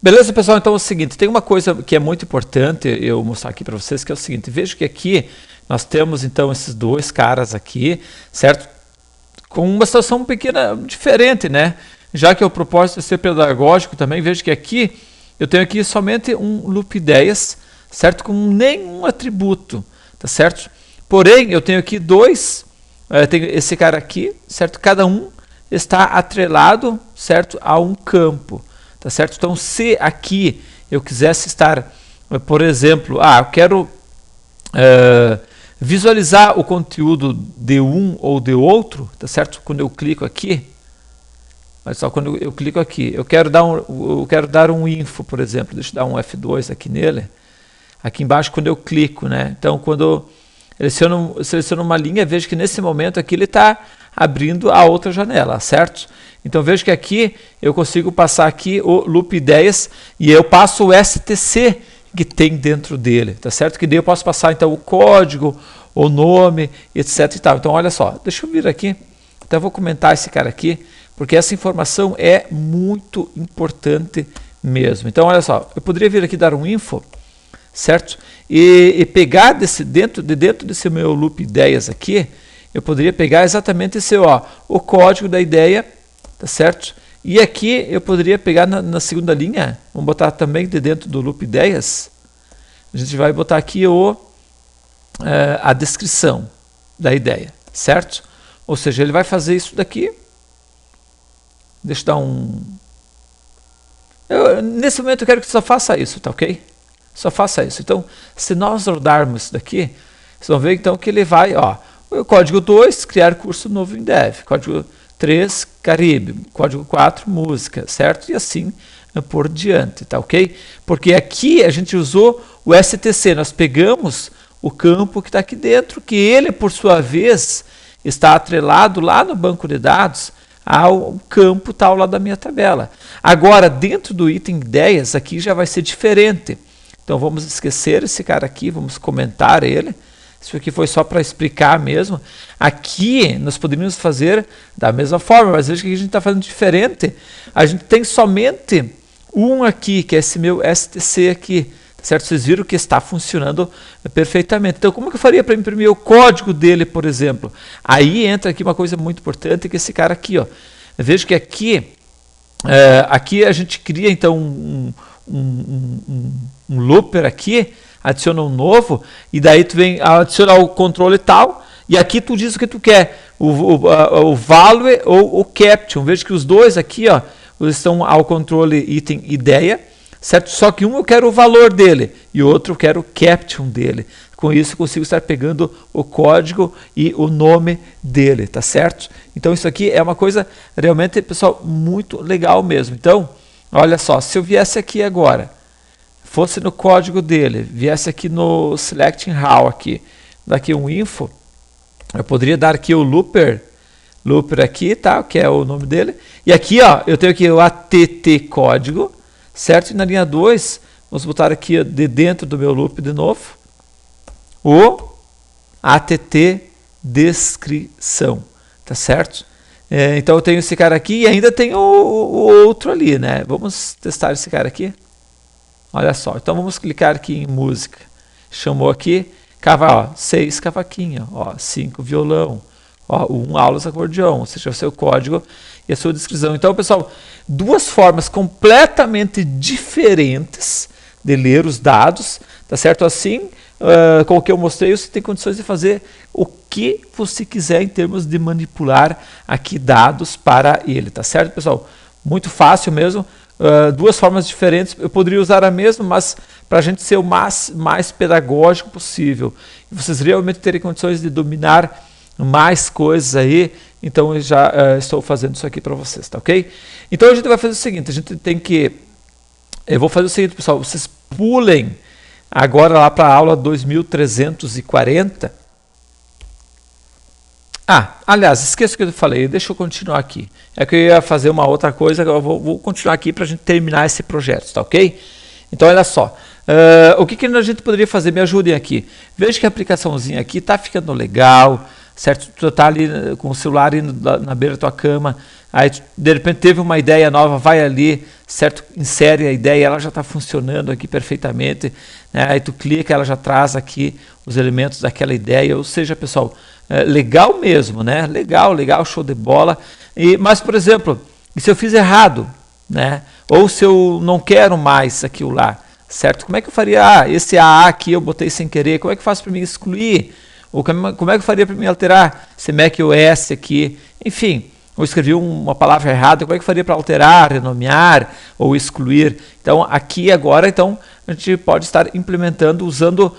Beleza, pessoal? Então é o seguinte, tem uma coisa que é muito importante eu mostrar aqui para vocês, que é o seguinte, veja que aqui nós temos então esses dois caras aqui, certo? Com uma situação pequena diferente, né? Já que o propósito é ser pedagógico também, veja que aqui eu tenho aqui somente um loop ideias, certo? Com nenhum atributo, tá certo? Porém, eu tenho aqui dois, tenho esse cara aqui, certo? Cada um está atrelado, certo? A um campo. Tá certo? Então, se aqui eu quisesse estar, por exemplo, eu quero visualizar o conteúdo de um ou de outro, tá certo? Quando eu clico aqui, olha só, quando eu clico aqui, eu quero dar um info, por exemplo, deixa eu dar um F2 aqui nele, aqui embaixo quando eu clico, né? Então, quando eu seleciono uma linha, vejo que nesse momento aqui ele está abrindo a outra janela, certo? Então vejo que aqui eu consigo passar aqui o loop ideias e eu passo o STC que tem dentro dele, tá certo? Que daí eu posso passar então o código, o nome, etc e tal. Então olha só, deixa eu vir aqui, então eu vou comentar esse cara aqui, porque essa informação é muito importante mesmo. Então olha só, eu poderia vir aqui dar um info, certo? E pegar dentro desse meu loop ideias aqui, eu poderia pegar exatamente esse, o código da ideia, tá certo? E aqui eu poderia pegar na segunda linha, vamos botar também dentro do loop ideias, a gente vai botar aqui a descrição da ideia, certo? Ou seja, ele vai fazer isso daqui, deixa eu dar nesse momento eu quero que você só faça isso, tá ok? Só faça isso. Então, se nós rodarmos isso daqui, vocês vão ver então que ele vai, o código 2, criar curso novo em Dev, código 3, Caribe, código 4, música, certo? E assim por diante, tá ok? Porque aqui a gente usou o STC, nós pegamos o campo que está aqui dentro, que ele, por sua vez, está atrelado lá no banco de dados ao campo tal lá da minha tabela. Agora, dentro do item ideias, aqui já vai ser diferente. Então vamos esquecer esse cara aqui, vamos comentar ele. Isso aqui foi só para explicar mesmo. Aqui nós poderíamos fazer da mesma forma, mas veja que a gente está fazendo diferente. A gente tem somente um aqui, que é esse meu STC aqui. Certo? Vocês viram que está funcionando perfeitamente. Então, como que eu faria para imprimir o código dele, por exemplo? Aí entra aqui uma coisa muito importante, que é esse cara aqui. Veja que aqui a gente cria então um looper aqui, adiciona um novo, e daí tu vem adicionar o controle e tal, e aqui tu diz o que tu quer, o value ou o caption. Veja que os dois aqui estão ao controle item ideia, certo? Só que um eu quero o valor dele e o outro eu quero o caption dele. Com isso eu consigo estar pegando o código e o nome dele, tá certo? Então isso aqui é uma coisa realmente, pessoal, muito legal mesmo. Então, olha só, se eu viesse aqui agora, fosse no código dele, viesse aqui no selecting how aqui, daqui um info, eu poderia dar aqui o looper aqui, tá? Que é o nome dele. E aqui, eu tenho aqui o att código, certo? E na linha 2, vamos botar aqui de dentro do meu loop de novo, o att descrição, tá certo? Então eu tenho esse cara aqui e ainda tem o outro ali, né? Vamos testar esse cara aqui. Olha só, então vamos clicar aqui em música. Chamou aqui, 6 cavaquinho, 5 violão, 1 aulas acordeão, ou seja, o seu código e a sua descrição. Então, pessoal, duas formas completamente diferentes de ler os dados, tá certo? Assim, com o que eu mostrei, você tem condições de fazer o que você quiser em termos de manipular aqui dados para ele, tá certo, pessoal? Muito fácil mesmo. Duas formas diferentes, eu poderia usar a mesma, mas para a gente ser o mais pedagógico possível, e vocês realmente terem condições de dominar mais coisas aí, então eu já estou fazendo isso aqui para vocês, tá ok? Então a gente vai fazer o seguinte, eu vou fazer o seguinte, pessoal, vocês pulem agora lá para a aula 2340. Aliás, esqueça o que eu falei, deixa eu continuar aqui. É que eu ia fazer uma outra coisa, eu vou continuar aqui para a gente terminar esse projeto, tá ok? Então, olha só, o que a gente poderia fazer? Me ajudem aqui. Veja que a aplicaçãozinha aqui está ficando legal, certo? Tu tá ali com o celular indo na beira da tua cama, aí de repente teve uma ideia nova, vai ali, certo? Insere a ideia, ela já está funcionando aqui perfeitamente, né? Aí tu clica, ela já traz aqui os elementos daquela ideia, ou seja, pessoal, legal mesmo, né? Legal, show de bola. Mas, por exemplo, e se eu fiz errado, né? Ou se eu não quero mais aquilo lá, certo? Como é que eu faria? Esse AA aqui eu botei sem querer, como é que eu faço para me excluir? Ou como é que eu faria para me alterar esse macOS aqui? Enfim, eu escrevi uma palavra errada, como é que eu faria para alterar, renomear ou excluir? Então, aqui agora, então, a gente pode estar implementando, usando...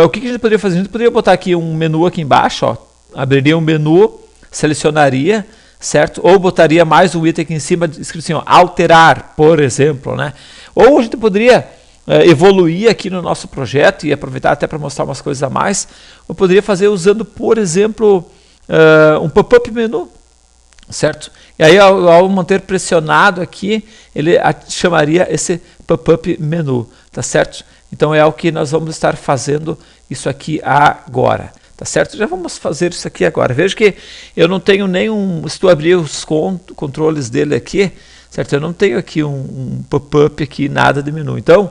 o que a gente poderia fazer? A gente poderia botar aqui um menu aqui embaixo, ó, abriria um menu, selecionaria, certo? Ou botaria mais um item aqui em cima, escrito assim, ó, alterar, por exemplo, né? Ou a gente poderia evoluir aqui no nosso projeto e aproveitar até para mostrar umas coisas a mais. Eu poderia fazer usando, por exemplo, um pop-up menu, certo? E aí, ao manter pressionado aqui, ele chamaria esse pop-up menu, tá certo? Então é o que nós vamos estar fazendo isso aqui agora. Tá certo? Já vamos fazer isso aqui agora. Veja que eu não tenho nenhum... Se tu abrir os controles dele aqui, certo? Eu não tenho aqui um pop-up aqui, nada de menu. Então,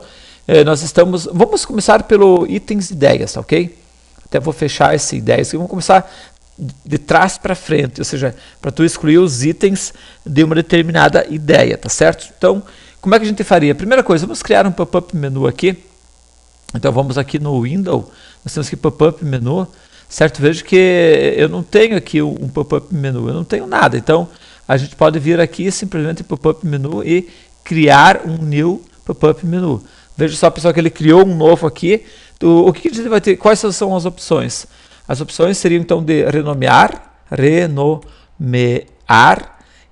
nós estamos... Vamos começar pelo itens ideias, tá ok? Até vou fechar essa ideia. Vamos começar de trás para frente, ou seja, para tu excluir os itens de uma determinada ideia, tá certo? Então, como é que a gente faria? Primeira coisa, vamos criar um pop-up menu aqui. Então, vamos aqui no Windows, nós temos aqui pop-up menu, certo? Veja que eu não tenho aqui um pop-up menu, eu não tenho nada. Então, a gente pode vir aqui simplesmente em pop-up menu e criar um new pop-up menu. Veja só, pessoal, que ele criou um novo aqui. O que a gente vai ter? Quais são as opções? As opções seriam, então, de renomear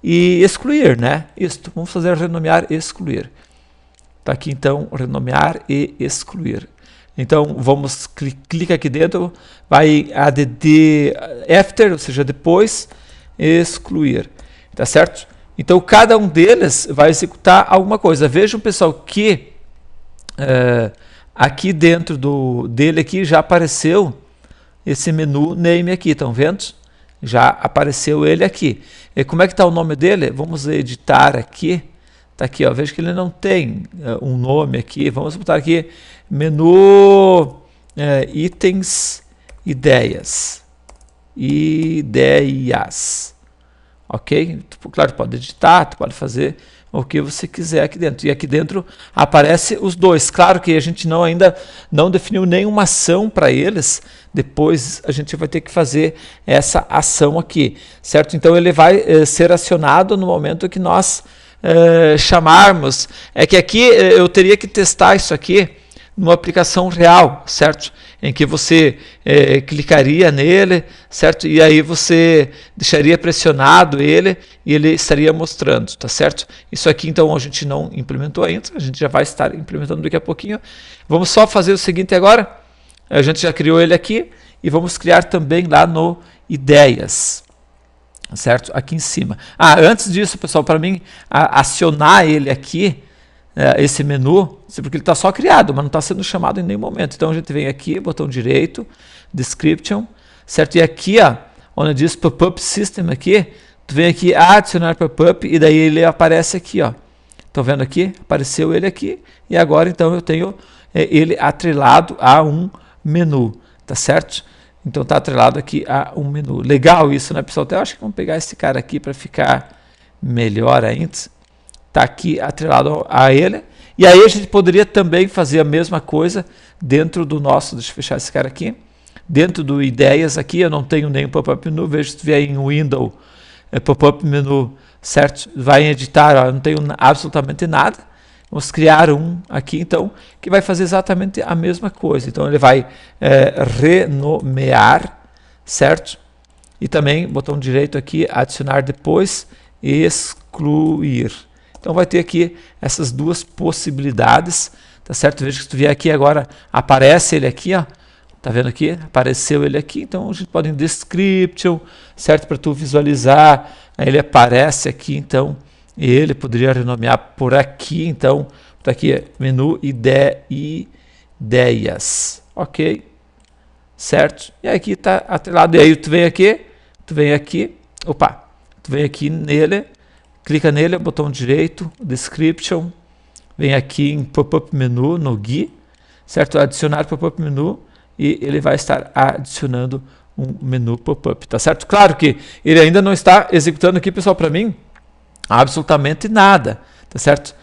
e excluir, né? Isso, vamos fazer renomear e excluir. Está aqui, então, renomear e excluir. Então, vamos clicar aqui dentro, vai add after, ou seja, depois, excluir, tá certo? Então, cada um deles vai executar alguma coisa. Vejam, pessoal, que aqui dentro dele aqui já apareceu esse menu name aqui, estão vendo? Já apareceu ele aqui. E como é que está o nome dele? Vamos editar aqui. Está aqui, ó. Veja que ele não tem um nome aqui. Vamos botar aqui menu itens ideias. Ideias. Ok? Claro, tu pode editar, tu pode fazer o que você quiser aqui dentro. E aqui dentro aparece os dois. Claro que a gente ainda não definiu nenhuma ação para eles. Depois a gente vai ter que fazer essa ação aqui, certo? Então ele vai ser acionado no momento que nós chamarmos. É que aqui eu teria que testar isso aqui numa aplicação real, certo? Em que você clicaria nele, certo? E aí você deixaria pressionado ele e ele estaria mostrando, tá certo? Isso aqui, então, a gente não implementou ainda, a gente já vai estar implementando daqui a pouquinho. Vamos só fazer o seguinte agora, a gente já criou ele aqui e vamos criar também lá no Ideias, certo? Aqui em cima. Antes disso, pessoal, para mim acionar ele aqui, esse menu, porque ele está só criado, mas não está sendo chamado em nenhum momento. Então a gente vem aqui, botão direito, Description, certo? E aqui, ó, onde diz Pop-up System aqui, tu vem aqui adicionar pop-up e daí ele aparece aqui, ó. Estão vendo aqui? Apareceu ele aqui e agora então eu tenho ele atrelado a um menu, tá certo? Então está atrelado aqui a um menu. Legal isso, né, pessoal? Até acho que vamos pegar esse cara aqui para ficar melhor ainda. Está aqui atrelado a ele. E aí a gente poderia também fazer a mesma coisa dentro do nosso, deixa eu fechar esse cara aqui, dentro do Ideias aqui, eu não tenho nenhum pop-up menu, veja se tu vier em Windows, pop-up menu, certo? Vai em editar, ó, eu não tenho absolutamente nada. Vamos criar um aqui, então, que vai fazer exatamente a mesma coisa. Então ele vai renomear, certo? E também, botão direito aqui, adicionar depois, excluir. Então vai ter aqui essas duas possibilidades, tá certo? Veja que se tu vier aqui agora, aparece ele aqui, ó. Tá vendo aqui? Apareceu ele aqui, então a gente pode em Description, certo? Para tu visualizar, aí ele aparece aqui, então, e ele poderia renomear por aqui, então, tá aqui, menu Ideias, ok? certo? E aqui está atrelado. E aí tu vem aqui, opa, tu vem aqui nele, clica nele, botão direito, description, vem aqui em pop-up menu, no GUI, certo? Adicionar pop-up menu e ele vai estar adicionando um menu pop-up, tá certo? Claro que ele ainda não está executando aqui, pessoal, para mim, absolutamente nada, tá certo?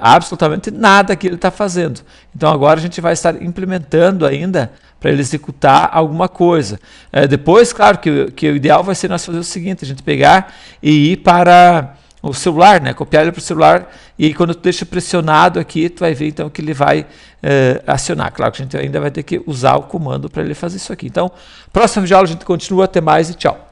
Absolutamente nada que ele está fazendo. Então agora a gente vai estar implementando ainda para ele executar alguma coisa. Depois, claro, que o ideal vai ser nós fazer o seguinte, a gente pegar e ir para o celular, né? Copiar ele para o celular e quando tu deixa pressionado aqui, tu vai ver então que ele vai acionar. Claro que a gente ainda vai ter que usar o comando para ele fazer isso aqui. Então, próximo vídeo a gente continua, até mais e tchau.